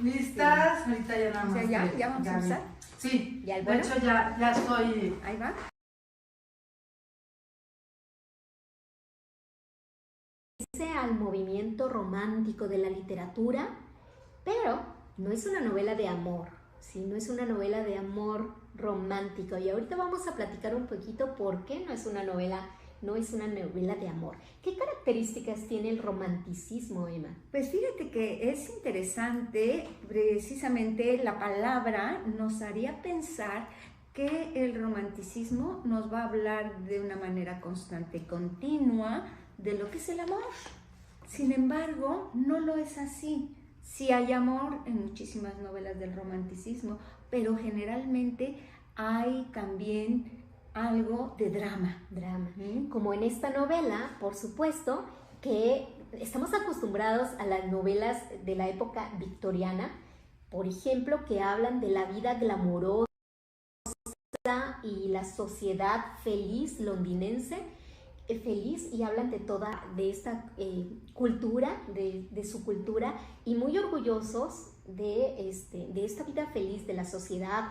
¿Listas? Ahorita ya nada O sea, más. ya vamos a empezar. Sí, ¿Ya el de vuelo? hecho ya estoy. Ahí va. Al movimiento romántico de la literatura, pero no es una novela de amor, ¿sí? No es una novela de amor romántico. Y ahorita vamos a platicar un poquito por qué no es una novela de amor. ¿Qué características tiene el romanticismo, Emma? Pues fíjate que es interesante, precisamente la palabra nos haría pensar que el romanticismo nos va a hablar de una manera constante y continua de lo que es el amor. Sin embargo, no lo es así. Sí hay amor en muchísimas novelas del romanticismo, pero generalmente hay también algo de drama. Como en esta novela, por supuesto, que estamos acostumbrados a las novelas de la época victoriana, por ejemplo, que hablan de la vida glamurosa y la sociedad feliz londinense, feliz, y hablan de esta cultura, de su cultura, y muy orgullosos de esta vida feliz de la sociedad,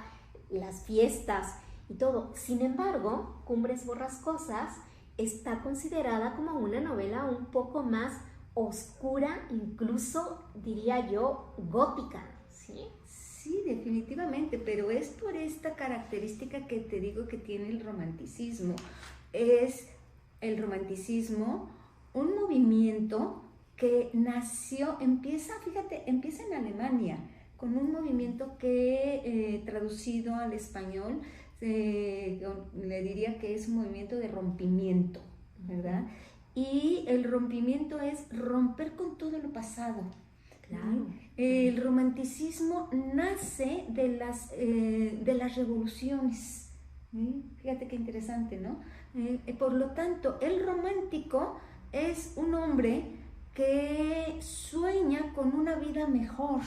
las fiestas y todo. Sin embargo, Cumbres Borrascosas está considerada como una novela un poco más oscura, incluso diría yo gótica, ¿sí? Sí, definitivamente, pero es por esta característica que te digo que tiene el romanticismo. Es el romanticismo un movimiento que empieza en Alemania, con un movimiento que traducido al español le diría que es un movimiento de rompimiento, ¿verdad? Y el rompimiento es romper con todo lo pasado. Claro. El romanticismo nace de las revoluciones. Fíjate qué interesante, ¿no? Por lo tanto, el romántico es un hombre que sueña con una vida mejor,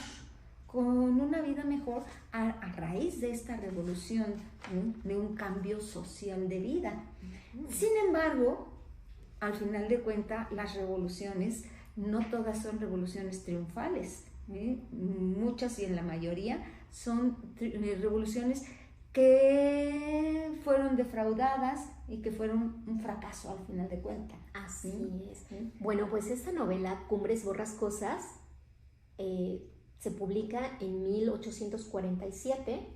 a raíz de esta revolución, de un cambio social de vida. Sin embargo, al final de cuentas, las revoluciones no todas son revoluciones triunfales, muchas y en la mayoría son revoluciones que fueron defraudadas y que fueron un fracaso al final de cuentas. Así es. Bueno, pues esta novela, Cumbres Borrascosas, se publica en 1847,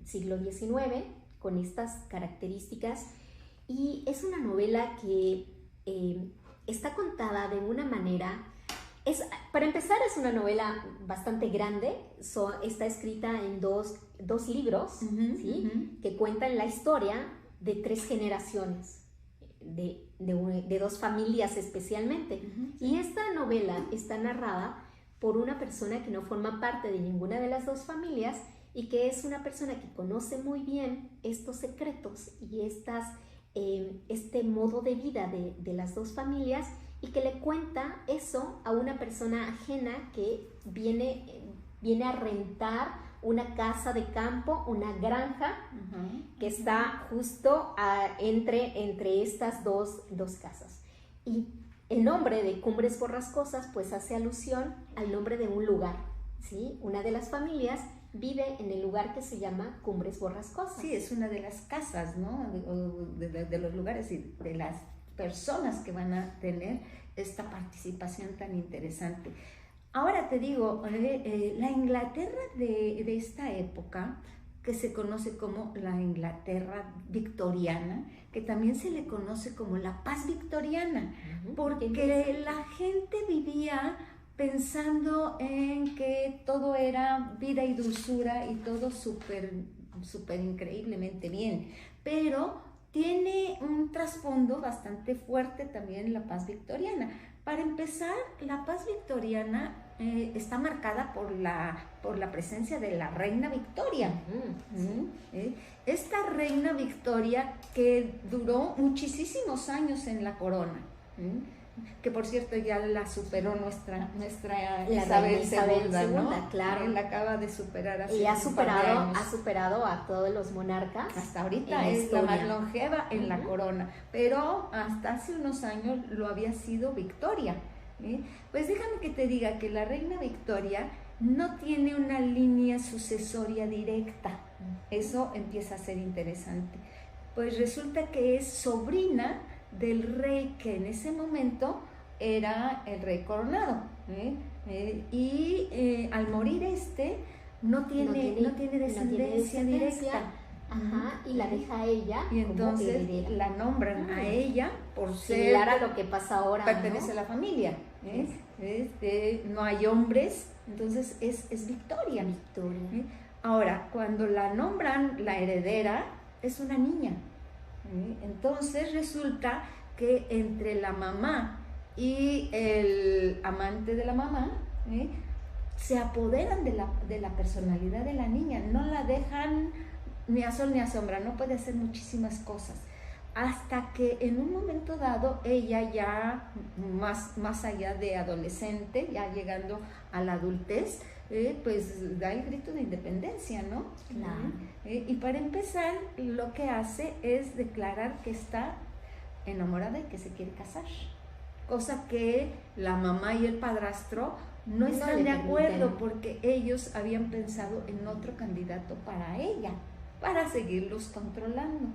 siglo XIX, con estas características, y es una novela que está contada de una manera, para empezar es una novela bastante grande, está escrita en dos libros, ¿sí? Que cuentan la historia de 3 generaciones, de 2 familias especialmente. Y esta novela está narrada por una persona que no forma parte de ninguna de las 2 familias y que es una persona que conoce muy bien estos secretos y este modo de vida de las 2 familias, y que le cuenta eso a una persona ajena que viene a rentar una casa de campo, una granja, que está justo entre estas dos casas. Y el nombre de Cumbres Borrascosas pues hace alusión al nombre de un lugar, ¿sí? Una de las familias vive en el lugar que se llama Cumbres Borrascosas. Sí, es una de las casas, ¿no? De los lugares y de las personas que van a tener esta participación tan interesante. Ahora te digo, la Inglaterra de esta época, que se conoce como la Inglaterra victoriana, que también se le conoce como la paz victoriana, porque la gente vivía pensando en que todo era vida y dulzura y todo súper increíblemente bien, pero tiene un trasfondo bastante fuerte también la paz victoriana. Para empezar, la paz victoriana está marcada por la presencia de la reina Victoria. Esta reina Victoria que duró muchísimos años en la corona, que por cierto ya la superó nuestra Isabel II, ¿no? Claro. Él acaba de superar hace y ha un par de años. superado a todos los monarcas. Hasta ahorita es la más longeva en la corona, pero hasta hace unos años lo había sido Victoria. Pues déjame que te diga que la reina Victoria no tiene una línea sucesoria directa. Eso empieza a ser interesante. Pues resulta que es sobrina del rey que en ese momento era el rey coronado. Al morir no tiene descendencia directa. Ajá, y la deja a ella. Y entonces heredera. la nombran a ella por ser similar a lo que pasa ahora. Pertenece a la familia. No hay hombres, entonces es Victoria. Ahora, cuando la nombran la heredera, es una niña. Entonces resulta que entre la mamá y el amante de la mamá, se apoderan de la personalidad de la niña, no la dejan ni a sol ni a sombra, no puede hacer muchísimas cosas, hasta que en un momento dado ella ya más allá de adolescente, ya llegando a la adultez, pues da el grito de independencia, ¿no? Claro. Y para empezar, lo que hace es declarar que está enamorada y que se quiere casar, cosa que la mamá y el padrastro no están de acuerdo, porque ellos habían pensado en otro candidato para ella, para seguirlos controlando.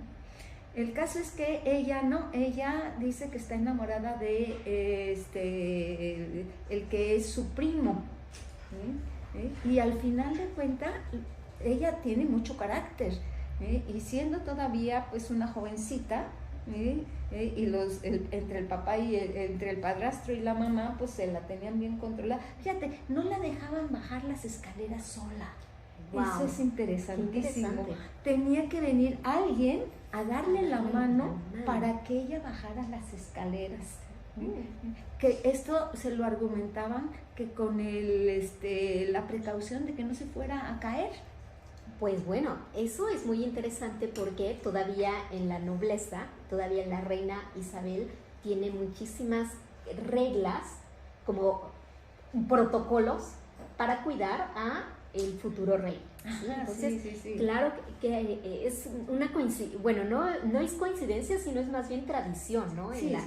El caso es que ella dice que está enamorada de el que es su primo, y al final de cuentas ella tiene mucho carácter, y siendo todavía pues una jovencita, y entre el papá y entre el padrastro y la mamá pues se la tenían bien controlada. Fíjate, no la dejaban bajar las escaleras sola. Wow. Eso es interesantísimo. Interesante. Tenía que venir alguien a darle la mano para que ella bajara las escaleras. Que esto se lo argumentaban que con la precaución de que no se fuera a caer. Pues bueno, eso es muy interesante porque todavía en la nobleza, todavía la reina Isabel tiene muchísimas reglas, como protocolos para cuidar a el futuro rey. ¿Sí? Entonces, sí. Claro que es una coincidencia, bueno, no es coincidencia, sino es más bien tradición, ¿no? En la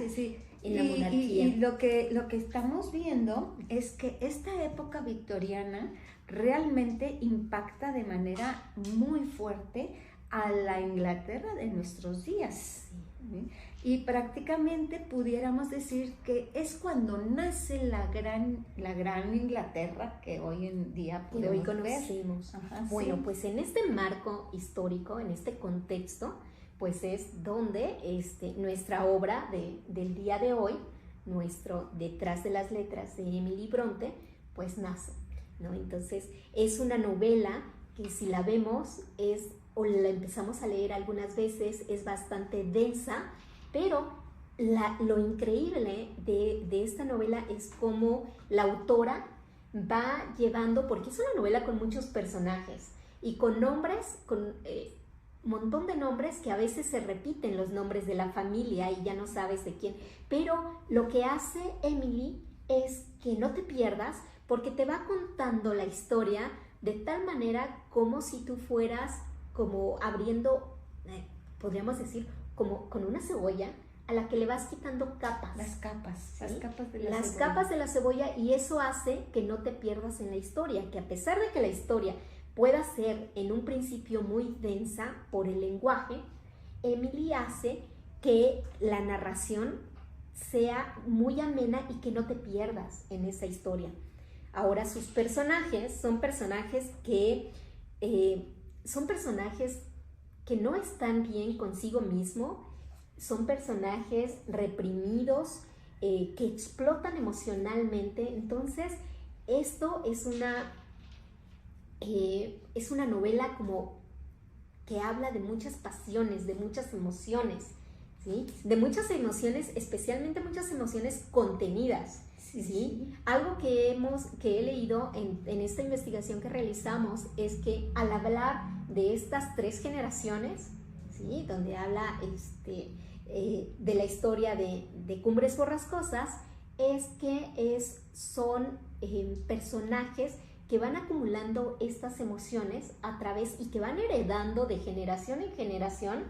monarquía. Y lo que estamos viendo es que esta época victoriana realmente impacta de manera muy fuerte a la Inglaterra de nuestros días. ¿Sí? Y prácticamente pudiéramos decir que es cuando nace la gran Inglaterra que hoy en día hoy conocemos. Ajá, bueno, pues en este marco histórico, en este contexto, pues es donde nuestra obra del día de hoy, nuestro Detrás de las letras de Emily Bronte, pues nace, ¿no? Entonces es una novela que si la vemos o la empezamos a leer algunas veces, es bastante densa, pero lo increíble de esta novela es cómo la autora va llevando, porque es una novela con muchos personajes y con nombres, con montón de nombres que a veces se repiten los nombres de la familia y ya no sabes de quién, pero lo que hace Emily es que no te pierdas porque te va contando la historia de tal manera como si tú fueras como abriendo, podríamos decir, como con una cebolla a la que le vas quitando capas. Las capas, ¿sí? Las capas de la cebolla, y eso hace que no te pierdas en la historia, que a pesar de que la historia pueda ser en un principio muy densa por el lenguaje, Emily hace que la narración sea muy amena y que no te pierdas en esa historia. Ahora, sus personajes son personajes que no están bien consigo mismo, son personajes reprimidos, que explotan emocionalmente. Entonces, esto es una novela como que habla de muchas pasiones, de muchas emociones, ¿sí? De muchas emociones, especialmente muchas emociones contenidas, ¿sí? Algo que he leído en esta investigación que realizamos es que al hablar de estas tres generaciones, ¿sí? Donde habla de la historia de Cumbres Borrascosas, es que son personajes que van acumulando estas emociones a través y que van heredando de generación en generación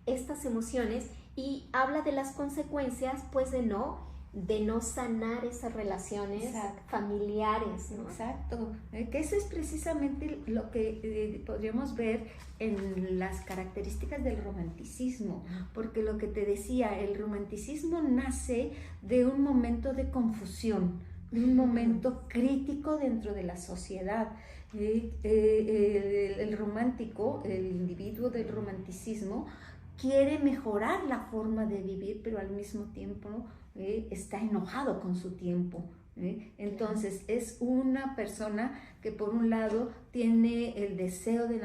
estas emociones, y habla de las consecuencias pues de no de no sanar esas relaciones Exacto. familiares, ¿no? Exacto, que eso es precisamente lo que podríamos ver en las características del romanticismo, porque lo que te decía, el romanticismo nace de un momento de confusión, de un momento crítico dentro de la sociedad. El romántico, el individuo del romanticismo, quiere mejorar la forma de vivir, pero al mismo tiempo está enojado con su tiempo. Entonces es una persona que por un lado tiene el deseo de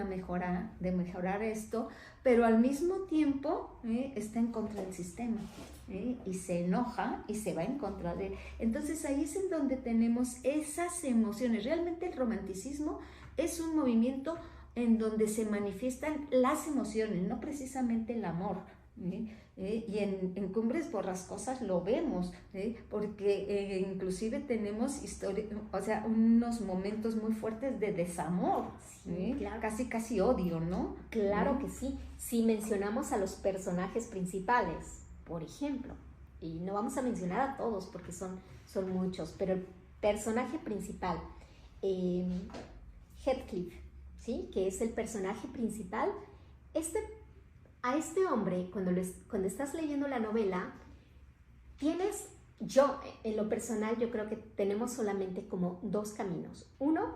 mejorar esto, pero al mismo tiempo está en contra del sistema, y se enoja y se va en contra de él. Entonces ahí es en donde tenemos esas emociones. Realmente el romanticismo es un movimiento en donde se manifiestan las emociones, no precisamente el amor. Y en Cumbres Borrascosas lo vemos, porque inclusive tenemos unos momentos muy fuertes de desamor, claro. casi odio, ¿no? Claro que sí. Si mencionamos a los personajes principales, por ejemplo, y no vamos a mencionar a todos porque son muchos, pero el personaje principal, Heathcliff, ¿sí? Que es el personaje principal, a este hombre, cuando estás leyendo la novela, en lo personal, yo creo que tenemos solamente como dos caminos. Uno,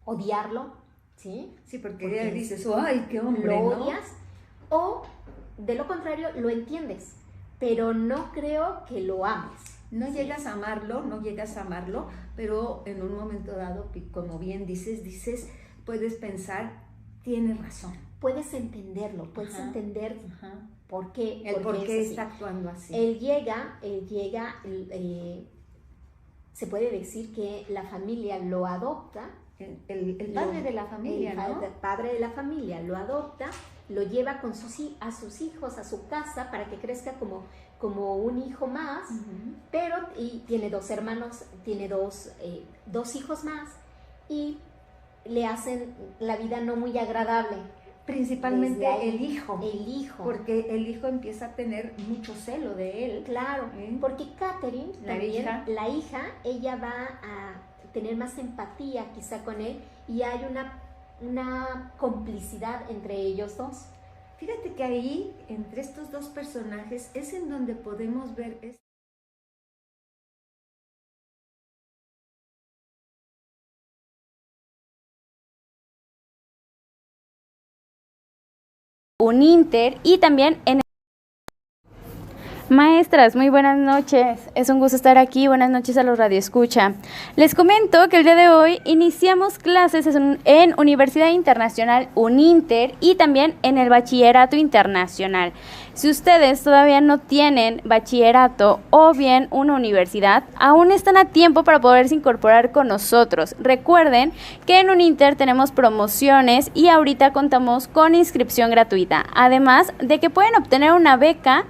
odiarlo, ¿sí? Sí, porque dices, ¡ay, qué hombre! Lo ¿no? odias, o de lo contrario, lo entiendes, pero no creo que lo ames. No llegas a amarlo, pero en un momento dado, como bien dices, puedes pensar, tiene razón. Puedes entenderlo, puedes entender por qué está actuando así. Él llega, se puede decir que la familia lo adopta. El padre de la familia, ¿no? El padre de la familia lo adopta, lo lleva a sus hijos a su casa para que crezca como un hijo más, pero tiene dos hermanos, tiene dos hijos más, y le hacen la vida no muy agradable. Principalmente ahí, el hijo. Porque el hijo empieza a tener mucho celo de él. Claro, porque Catherine, la hija, ella va a tener más empatía quizá con él, y hay una complicidad entre ellos dos. Fíjate que ahí, entre estos dos personajes, es en donde podemos ver Uninter y también en... Maestras, muy buenas noches, es un gusto estar aquí, buenas noches a los radioescucha. Les comento que el día de hoy iniciamos clases en Universidad Internacional Uninter y también en el Bachillerato Internacional. Si ustedes todavía no tienen bachillerato o bien una universidad, aún están a tiempo para poderse incorporar con nosotros. Recuerden que en Uninter tenemos promociones y ahorita contamos con inscripción gratuita, además de que pueden obtener una beca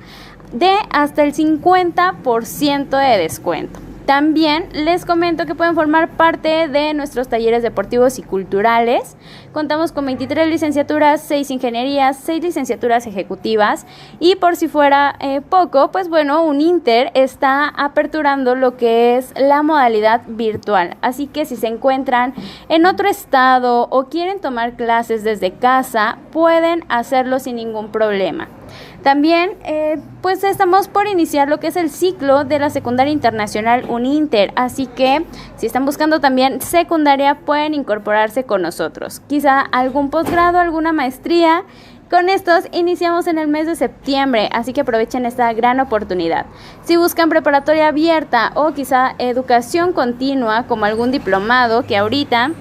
de hasta el 50% de descuento. También les comento que pueden formar parte de nuestros talleres deportivos y culturales. Contamos con 23 licenciaturas, 6 ingenierías, 6 licenciaturas ejecutivas, y por si fuera poco, pues bueno, Uninter está aperturando lo que es la modalidad virtual. Así que si se encuentran en otro estado o quieren tomar clases desde casa, pueden hacerlo sin ningún problema. También pues estamos por iniciar lo que es el ciclo de la secundaria internacional Uninter, así que si están buscando también secundaria pueden incorporarse con nosotros, quizá algún posgrado, alguna maestría. Con estos iniciamos en el mes de septiembre, así que aprovechen esta gran oportunidad. Si buscan preparatoria abierta o quizá educación continua como algún diplomado, que ahorita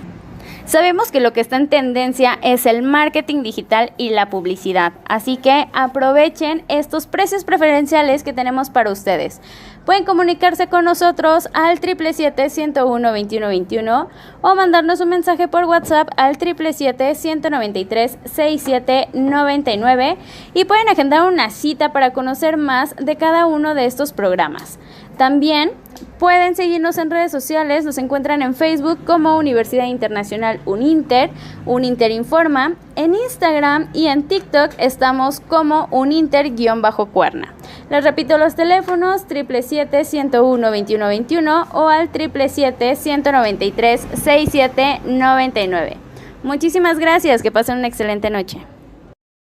sabemos que lo que está en tendencia es el marketing digital y la publicidad, así que aprovechen estos precios preferenciales que tenemos para ustedes. Pueden comunicarse con nosotros al 777-101-2121 o mandarnos un mensaje por WhatsApp al 777-193-6799 y pueden agendar una cita para conocer más de cada uno de estos programas. También pueden seguirnos en redes sociales, nos encuentran en Facebook como Universidad Internacional Uninter, Uninter Informa, en Instagram y en TikTok estamos como Uninter-Cuerna. Les repito los teléfonos, 777 777-101-2121 o al 777-193-6799. Muchísimas gracias, que pasen una excelente noche.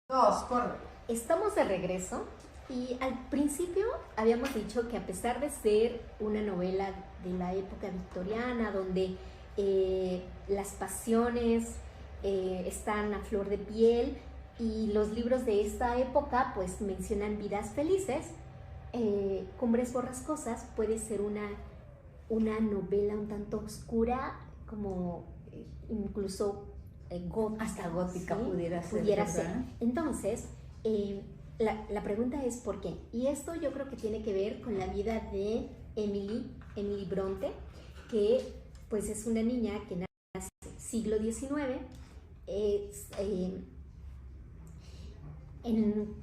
Dos, corre. Estamos de regreso y al principio habíamos dicho que a pesar de ser una novela de la época victoriana, donde las pasiones están a flor de piel y los libros de esta época pues mencionan vidas felices, Cumbres Borrascosas puede ser una novela un tanto oscura, como incluso gótica. Hasta gótica, ¿sí? pudiera ser. Entonces, la pregunta es ¿por qué? Y esto yo creo que tiene que ver con la vida de Emily Bronte, que pues es una niña que nace en el siglo XIX,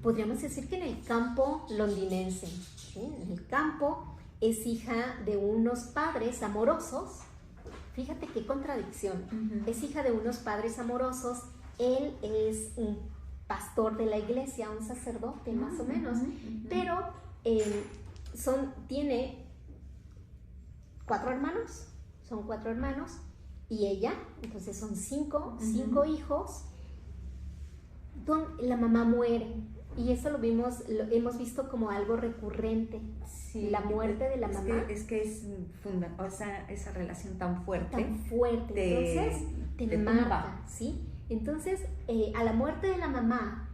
podríamos decir que en el campo londinense, ¿sí? En el campo, es hija de unos padres amorosos. Fíjate qué contradicción. Es hija de unos padres amorosos. Él es un pastor de la iglesia, un sacerdote más o menos, pero tiene 4 hermanos, son 4 hermanos y ella, entonces son 5 hijos. La mamá muere y eso lo hemos visto como algo recurrente, sí, la muerte de la mamá. Es esa relación tan fuerte. Entonces te marca, ¿sí? Entonces, a la muerte de la mamá,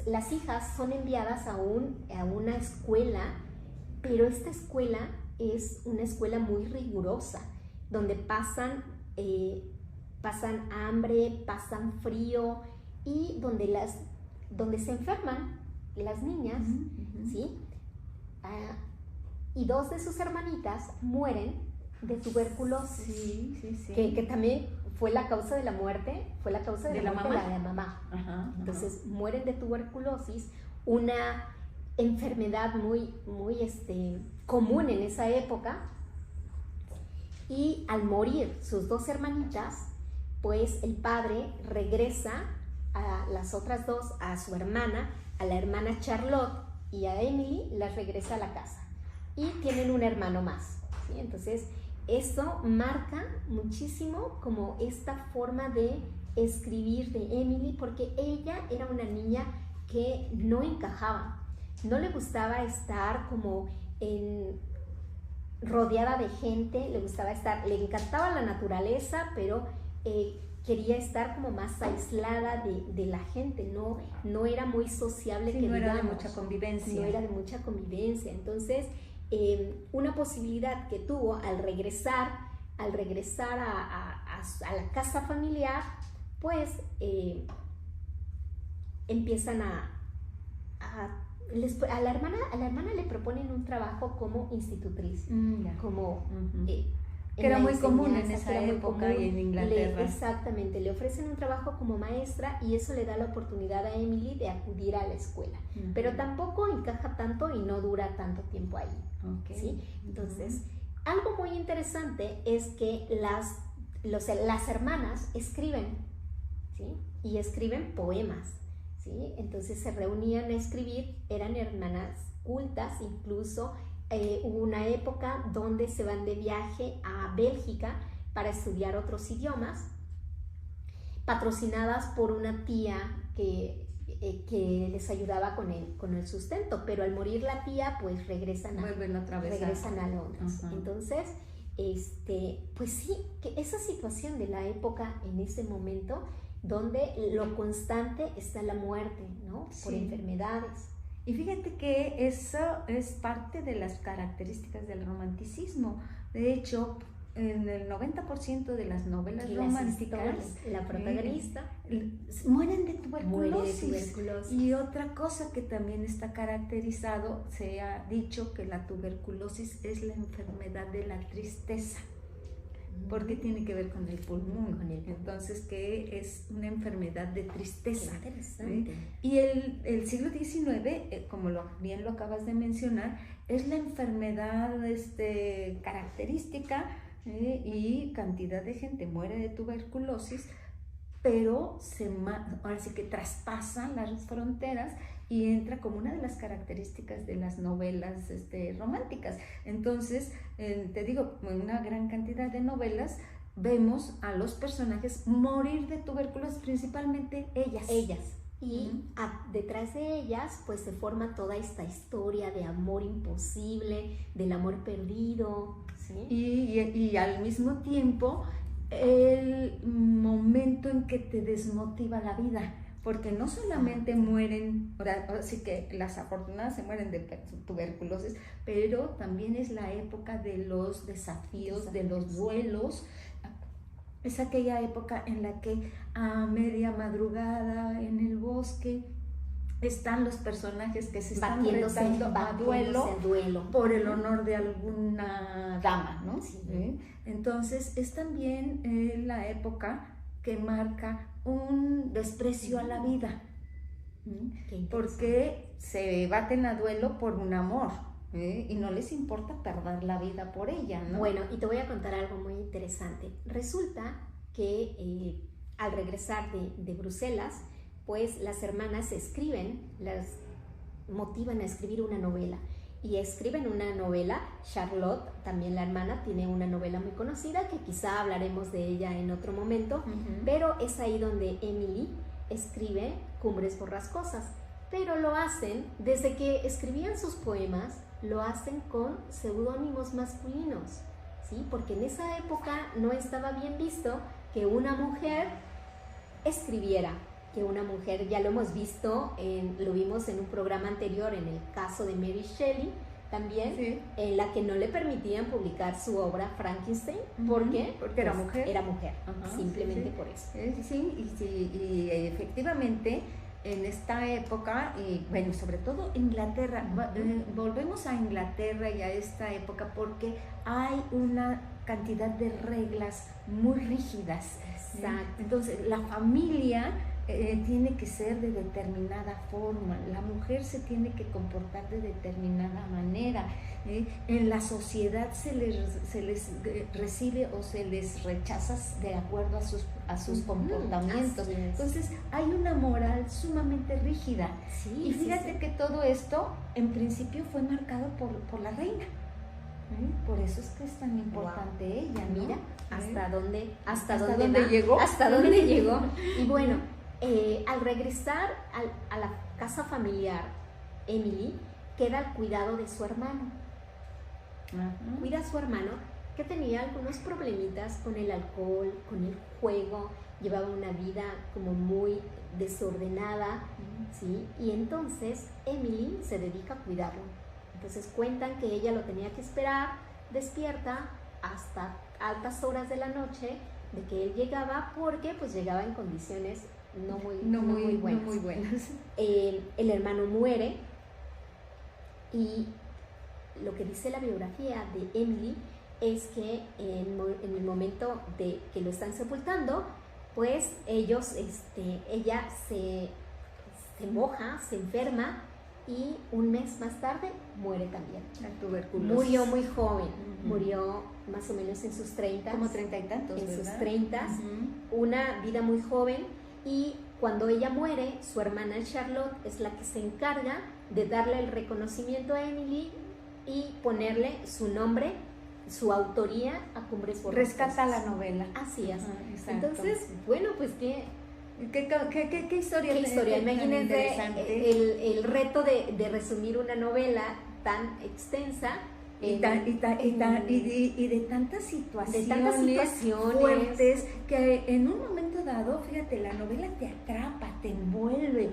las hijas son enviadas a una escuela, pero esta escuela es una escuela muy rigurosa, donde pasan hambre, pasan frío y donde se enferman las niñas, ¿sí? Y 2 de sus hermanitas mueren de tuberculosis, que también fue la causa de la muerte, de la mamá. Entonces mueren de tuberculosis, una enfermedad muy común en esa época, y al morir sus 2 hermanitas, pues el padre regresa a las otras 2, a su hermana, a la hermana Charlotte y a Emily, las regresa a la casa y tienen un hermano más, ¿sí? Entonces esto marca muchísimo como esta forma de escribir de Emily, porque ella era una niña que no encajaba, no le gustaba estar como rodeada de gente, le encantaba la naturaleza, pero quería estar como más aislada de la gente, no era muy sociable, no era de mucha convivencia. No era de mucha convivencia. Entonces, una posibilidad que tuvo al regresar a la casa familiar, pues empiezan a la hermana le proponen un trabajo como institutriz, como que era muy común en esa época y en Inglaterra. Exactamente, le ofrecen un trabajo como maestra y eso le da la oportunidad a Emily de acudir a la escuela, pero tampoco encaja tanto y no dura tanto tiempo ahí, ¿sí? Entonces, algo muy interesante es que las hermanas escriben, ¿sí? Y escriben poemas, ¿sí? Entonces se reunían a escribir, eran hermanas cultas, incluso hubo una época donde se van de viaje a Bélgica para estudiar otros idiomas, patrocinadas por una tía que les ayudaba con el sustento, pero al morir la tía, pues regresan a Londres. Entonces, pues sí, que esa situación de la época en ese momento, donde lo constante está la muerte, ¿no? Por enfermedades. Y fíjate que eso es parte de las características del romanticismo. De hecho, en el 90% de las novelas románticas, la protagonista mueren de tuberculosis. Y otra cosa que también está caracterizado, se ha dicho que la tuberculosis es la enfermedad de la tristeza, porque tiene que ver con el pulmón, entonces que es una enfermedad de tristeza. Qué interesante. Y el siglo XIX, como bien lo acabas de mencionar, es la enfermedad característica, y cantidad de gente muere de tuberculosis, pero ahora sí que traspasan las fronteras y entra como una de las características de las novelas románticas. Entonces, te digo, en una gran cantidad de novelas vemos a los personajes morir de tuberculosis, principalmente ellas. Y detrás de ellas pues se forma toda esta historia de amor imposible, del amor perdido, ¿sí? Y al mismo tiempo el momento en que te desmotiva la vida, porque no solamente mueren, ahora sí que las afortunadas se mueren de tuberculosis, pero también es la época de los desafíos, de los duelos. Es aquella época en la que a media madrugada en el bosque están los personajes que se están enfrentando a duelo por el honor de alguna dama, ¿no? Sí. Entonces es también la época que marca un desprecio a la vida, porque se baten a duelo por un amor. Y no les importa perder la vida por ella, ¿no? Bueno, y te voy a contar algo muy interesante. Resulta que al regresar de Bruselas, pues las hermanas las motivan a escribir una novela. Y escriben una novela. Charlotte, también la hermana, tiene una novela muy conocida que quizá hablaremos de ella en otro momento, pero es ahí donde Emily escribe Cumbres Borrascosas. Pero lo hacen, desde que escribían sus poemas, lo hacen con seudónimos masculinos, ¿sí? Porque en esa época no estaba bien visto que una mujer escribiera, que una mujer, ya lo hemos visto, lo vimos en un programa anterior, en el caso de Mary Shelley, también, sí, en la que no le permitían publicar su obra Frankenstein. ¿Por qué? Porque era mujer. Era mujer, simplemente sí. Por eso. Y efectivamente, en esta época, y bueno, sobre todo Inglaterra, volvemos a Inglaterra y a esta época porque hay una cantidad de reglas muy rígidas. Exacto. Entonces, la familia tiene que ser de determinada forma, la mujer se tiene que comportar de determinada manera. En la sociedad se les recibe o se les rechaza de acuerdo a sus comportamientos. Entonces hay una moral sumamente rígida. Sí, y fíjate que todo esto en principio fue marcado por la reina. Por eso es que es tan importante ella, ¿no? Mira hasta dónde llegó. Hasta dónde llegó. Y bueno, al regresar a la casa familiar, Emily queda al cuidado de su hermano. Cuida a su hermano, que tenía algunos problemitas con el alcohol, con el juego, llevaba una vida como muy desordenada, ¿sí? Y entonces Emily se dedica a cuidarlo. Entonces cuentan que ella lo tenía que esperar despierta hasta altas horas de la noche de que él llegaba, porque pues llegaba en condiciones no muy buenas. El hermano muere, y lo que dice la biografía de Emily es que en el momento de que lo están sepultando, pues ella se moja, se enferma, y un mes más tarde muere también. La tuberculosis. Murió muy joven, murió más o menos en sus 30. Como 30 y tantos, en ¿verdad? sus 30, una vida muy joven. Y cuando ella muere, su hermana Charlotte es la que se encarga de darle el reconocimiento a Emily y ponerle su nombre, su autoría a Cumbres Borrascosas. Rescata la novela. Así es. Exacto. Entonces, bueno, pues ¿Qué historia? ¿Qué historia? Imagínense el reto de resumir una novela tan extensa. Y de tantas situaciones fuertes que en un momento dado, fíjate, la novela te atrapa, te envuelve,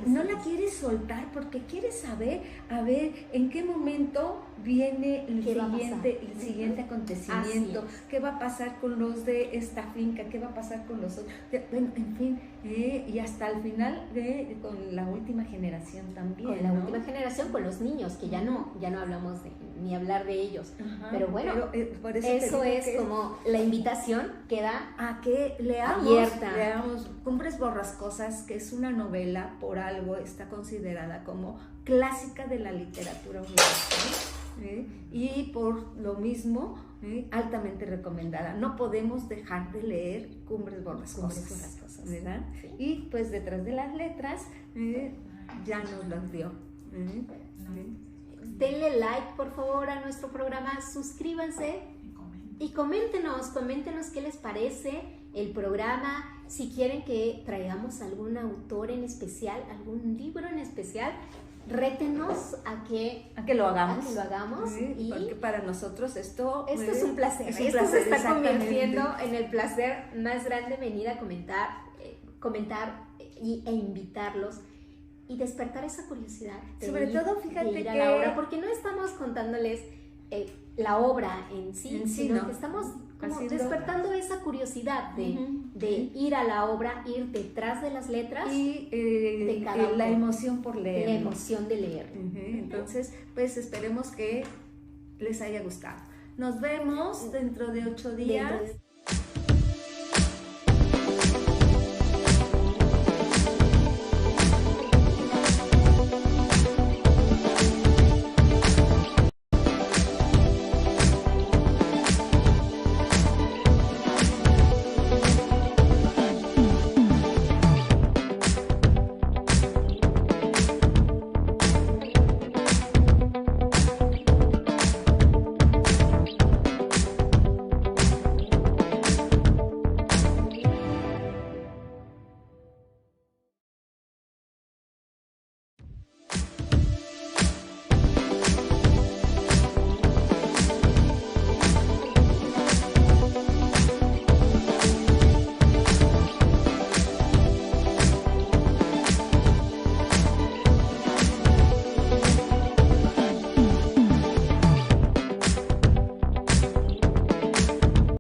no la quieres soltar porque quieres saber, a ver, en qué momento viene el siguiente acontecimiento, qué va a pasar con los de esta finca, qué va a pasar con los otros, bueno, en fin, y hasta el final con la última generación también. Con la última generación, con los niños, que ya no hablamos ni hablar de ellos. Pero bueno, por eso es como la invitación queda a que leamos Cumbres Borrascosas, que es una novela, por algo está considerada como clásica de la literatura universal, y por lo mismo altamente recomendada. No podemos dejar de leer Cumbres Borrascosas, ¿verdad? Sí. Y pues detrás de las letras ya nos las dio. Denle like, por favor, a nuestro programa, suscríbanse y coméntenos qué les parece el programa, si quieren que traigamos algún autor en especial, algún libro en especial, rétenos a que lo hagamos. Sí, y porque para nosotros esto es un placer. Esto se está convirtiendo en el placer más grande, venir a comentar e invitarlos y despertar esa curiosidad. Sobre todo, fíjate de ir a que la obra, porque no estamos contándoles la obra en sí, sino ¿no? que estamos como haciendo... despertando esa curiosidad de ir a la obra, ir detrás de las letras y de cada la emoción por leer. La emoción de leer. Entonces, pues esperemos que les haya gustado. Nos vemos dentro de 8 días.